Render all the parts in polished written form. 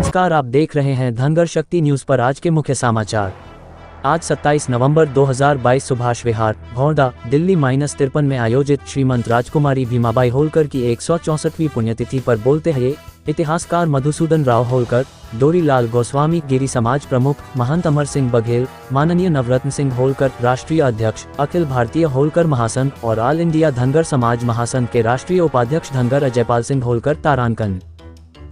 नमस्कार, आप देख रहे हैं धनगर शक्ति न्यूज पर। आज के मुख्य समाचार। आज 27 नवंबर 2022 सुभाष विहार, भौंडा, दिल्ली -53 में आयोजित श्रीमंत राजकुमारी भीमाबाई होलकर की 164वीं पुण्यतिथि पर बोलते हुए इतिहासकार मधुसूदन राव होलकर, डोरीलाल गोस्वामी, गिरी समाज प्रमुख महंत अमर सिंह बघेल, माननीय नवरत्न सिंह होलकर, राष्ट्रीय अध्यक्ष अखिल भारतीय होलकर महासंघ और ऑल इंडिया धनगर समाज महासंघ के राष्ट्रीय उपाध्यक्ष धनगर अजयपाल सिंह होलकर तारांकन।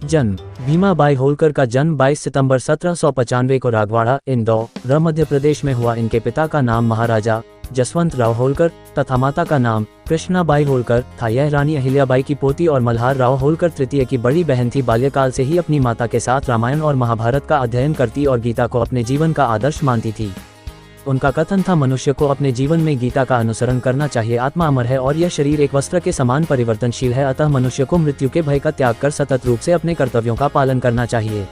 जन्म। भीमाबाई होलकर का जन्म 22 सितंबर 1795 को रागवाड़ा, इंदौर, मध्य प्रदेश में हुआ। इनके पिता का नाम महाराजा जसवंत राव होलकर तथा माता का नाम कृष्णाबाई होलकर था। यह रानी अहिल्याबाई की पोती और मल्हार राव होलकर तृतीय की बड़ी बहन थी। बाल्यकाल से ही अपनी माता के साथ रामायण और महाभारत का अध्ययन करती और गीता को अपने जीवन का आदर्श मानती थी। उनका कथन था, मनुष्य को अपने जीवन में गीता का अनुसरण करना चाहिए। आत्मा अमर है और यह शरीर एक वस्त्र के समान परिवर्तनशील है, अतः मनुष्य को मृत्यु के भय का त्याग कर सतत रूप से अपने कर्तव्यों का पालन करना चाहिए।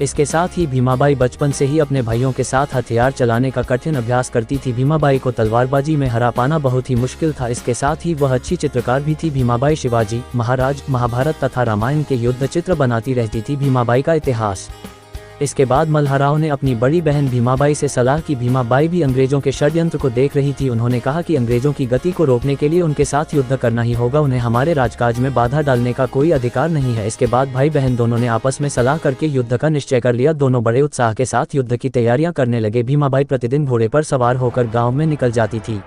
इसके साथ ही भीमाबाई बचपन से ही अपने भाइयों के साथ हथियार चलाने का कठिन अभ्यास करती थी। भीमाबाई को तलवारबाजी में हरा पाना बहुत ही मुश्किल था। इसके साथ ही वह अच्छी चित्रकार भी थी। भीमाबाई शिवाजी महाराज, महाभारत तथा रामायण के युद्ध चित्र बनाती रहती थी। भीमाबाई का इतिहास। इसके बाद मल्हाराव ने अपनी बड़ी बहन भीमाबाई से सलाह की। भीमाबाई भी अंग्रेजों के षड्यंत्र को देख रही थी। उन्होंने कहा कि अंग्रेजों की गति को रोकने के लिए उनके साथ युद्ध करना ही होगा, उन्हें हमारे राजकाज में बाधा डालने का कोई अधिकार नहीं है। इसके बाद भाई बहन दोनों ने आपस में सलाह करके युद्ध का निश्चय कर लिया। दोनों बड़े उत्साह के साथ युद्ध की तैयारियां करने लगे। भीमाबाई प्रतिदिन घोड़े पर सवार होकर गाँव में निकल जाती थी।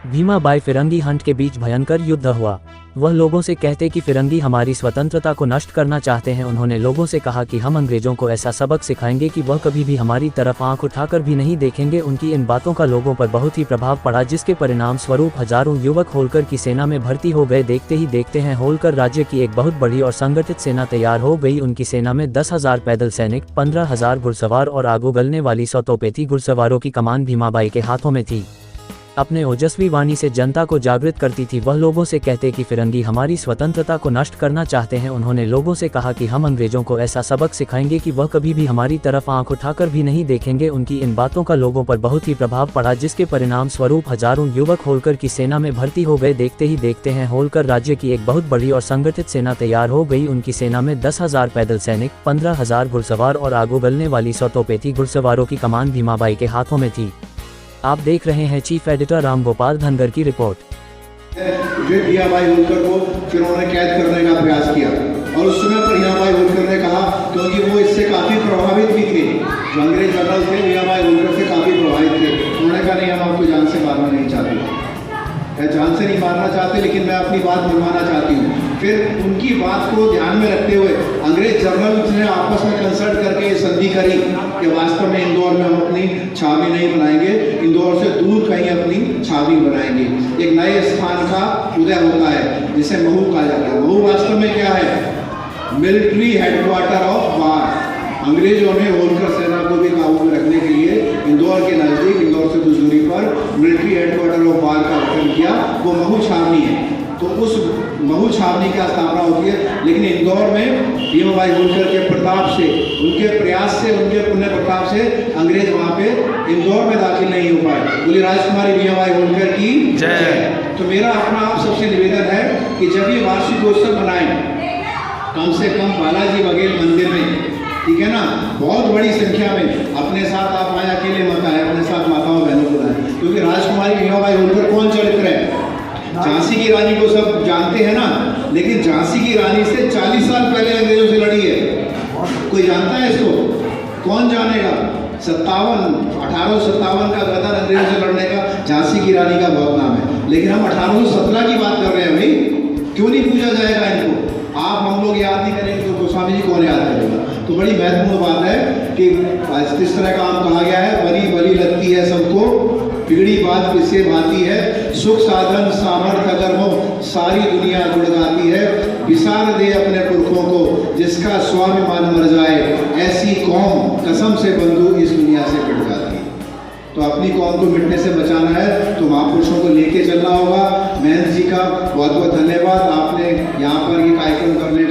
भीमाबाई फिरंगी हंट के बीच भयंकर युद्ध हुआ। वह लोगों से कहते कि फिरंगी हमारी स्वतंत्रता को नष्ट करना चाहते हैं। उन्होंने लोगों से कहा कि हम अंग्रेजों को ऐसा सबक सिखाएंगे कि वह कभी भी हमारी तरफ आंख उठाकर भी नहीं देखेंगे। उनकी इन बातों का लोगों पर बहुत ही प्रभाव पड़ा, जिसके परिणाम स्वरूप हजारों युवक होलकर की सेना में भर्ती हो गए। देखते ही देखते हैं होलकर राज्य की एक बहुत बड़ी और संगठित सेना तैयार हो गई। उनकी सेना में 10,000 पैदल सैनिक, 15,000 घुड़सवार और आग उगलने वाली 100 तोपें थी। घुड़सवारों की कमान भीमाबाई के हाथों में थी। अपने ओजस्वी वाणी से जनता को जागृत करती थी। वह लोगों से कहते कि फिरंगी हमारी स्वतंत्रता को नष्ट करना चाहते हैं। उन्होंने लोगों से कहा कि हम अंग्रेजों को ऐसा सबक सिखाएंगे कि वह कभी भी हमारी तरफ आंख उठाकर भी नहीं देखेंगे। उनकी इन बातों का लोगों पर बहुत ही प्रभाव पड़ा, जिसके परिणाम स्वरूप हजारों युवक होलकर की सेना में भर्ती हो गए। देखते ही देखते हैं होलकर राज्य की एक बहुत बड़ी और संगठित सेना तैयार हो गई। उनकी सेना में 10,000 पैदल सैनिक, 15,000 घुड़सवार और आग उगलने वाली 100 तोपें थी। घुड़सवारों की कमान भीमाबाई के हाथों में थी। आप देख रहे हैं चीफ एडिटर राम गोपाल धनगर की रिपोर्ट। भीमाबाई होलकर को फिर उन्होंने कैद करने का प्रयास किया और उस समय पर भीमाबाई होलकर ने कहा, क्योंकि वो इससे काफी प्रभावित भी थे, जो अंग्रेज जनरल थे भीमाबाई होलकर से काफी प्रभावित थे। उन्होंने कहा, नहीं, हम आपको जान से मारना नहीं चाहते, जान से नहीं मारना चाहते, लेकिन मैं अपनी बात मनवाना चाहती हूँ। फिर उनकी बात को ध्यान में रखते हुए अंग्रेज जनरल ने आपस में कंसल्ट करके संधि करी कि वास्तव में इंदौर में हम अपनी छावनी नहीं बनाएंगे, इंदौर से दूर कहीं अपनी छावनी बनाएंगे। एक नए स्थान का उदय होता है जिसे महू कहा जाता है। महू वास्तव में क्या है? Military headquarter of war. अंग्रेजों ने होलकर सेना को भी काबू में रखने के लिए इंदौर के नजदीक, इंदौर से कुछ दूरी पर मिलिट्री हेडक्वार्टर ऑफ वार का गठन किया। वो महू छावनी है। तो उस महू छावनी की स्थापना होती है। लेकिन इंदौर में भीमाबाई होलकर के प्रताप से, उनके प्रयास से, उनके पुण्य प्रताप से अंग्रेज वहाँ पे इंदौर में दाखिल नहीं हो पाए। बोली राजकुमारी भीमाबाई होलकर की जय। तो मेरा अपना आप सबसे निवेदन है कि जब ये वार्षिकोत्सव मनाएं, कम से कम बालाजी बघेल मंदिर में, ठीक है ना, बहुत बड़ी संख्या में अपने साथ आप आए, अकेले मत आए, अपने साथ माताओं बहनों को लाए, क्योंकि राजकुमारी भीमाबाई होलकर कौन चरित्र है? झांसी की रानी को सब जानते हैं ना, लेकिन झांसी की रानी से 40 साल पहले अंग्रेजों से लड़ी है। कोई जानता है इसको? कौन जानेगा? 1857 का गदर अंग्रेजों से लड़ने का झांसी की रानी का बहुत नाम है। लेकिन हम 1817 की बात कर रहे हैं भाई। क्यों नहीं पूछा जाएगा इनको? आप हम लोग याद नहीं करेंगे तो गोस्वामी जी कौन याद करेगा? तो बड़ी महत्वपूर्ण बात है कि इस तरह का काम कहा गया है, बड़ी बड़ी लगती है सबको, बिगड़ी बात किससे भाती है, सुख साधन सामर्थ्य अगर हो सारी दुनिया गुण गाती है। विसार दे अपने पुरखों को, जिसका स्वाभिमान मर जाए, ऐसी कौम कसम से बंधु इस दुनिया से मिट जाती है। तो अपनी कौम को मिटने से बचाना है तो महापुरुषों को लेके चलना होगा। महंत जी का बहुत बहुत धन्यवाद, आपने यहाँ पर ये कार्यक्रम करने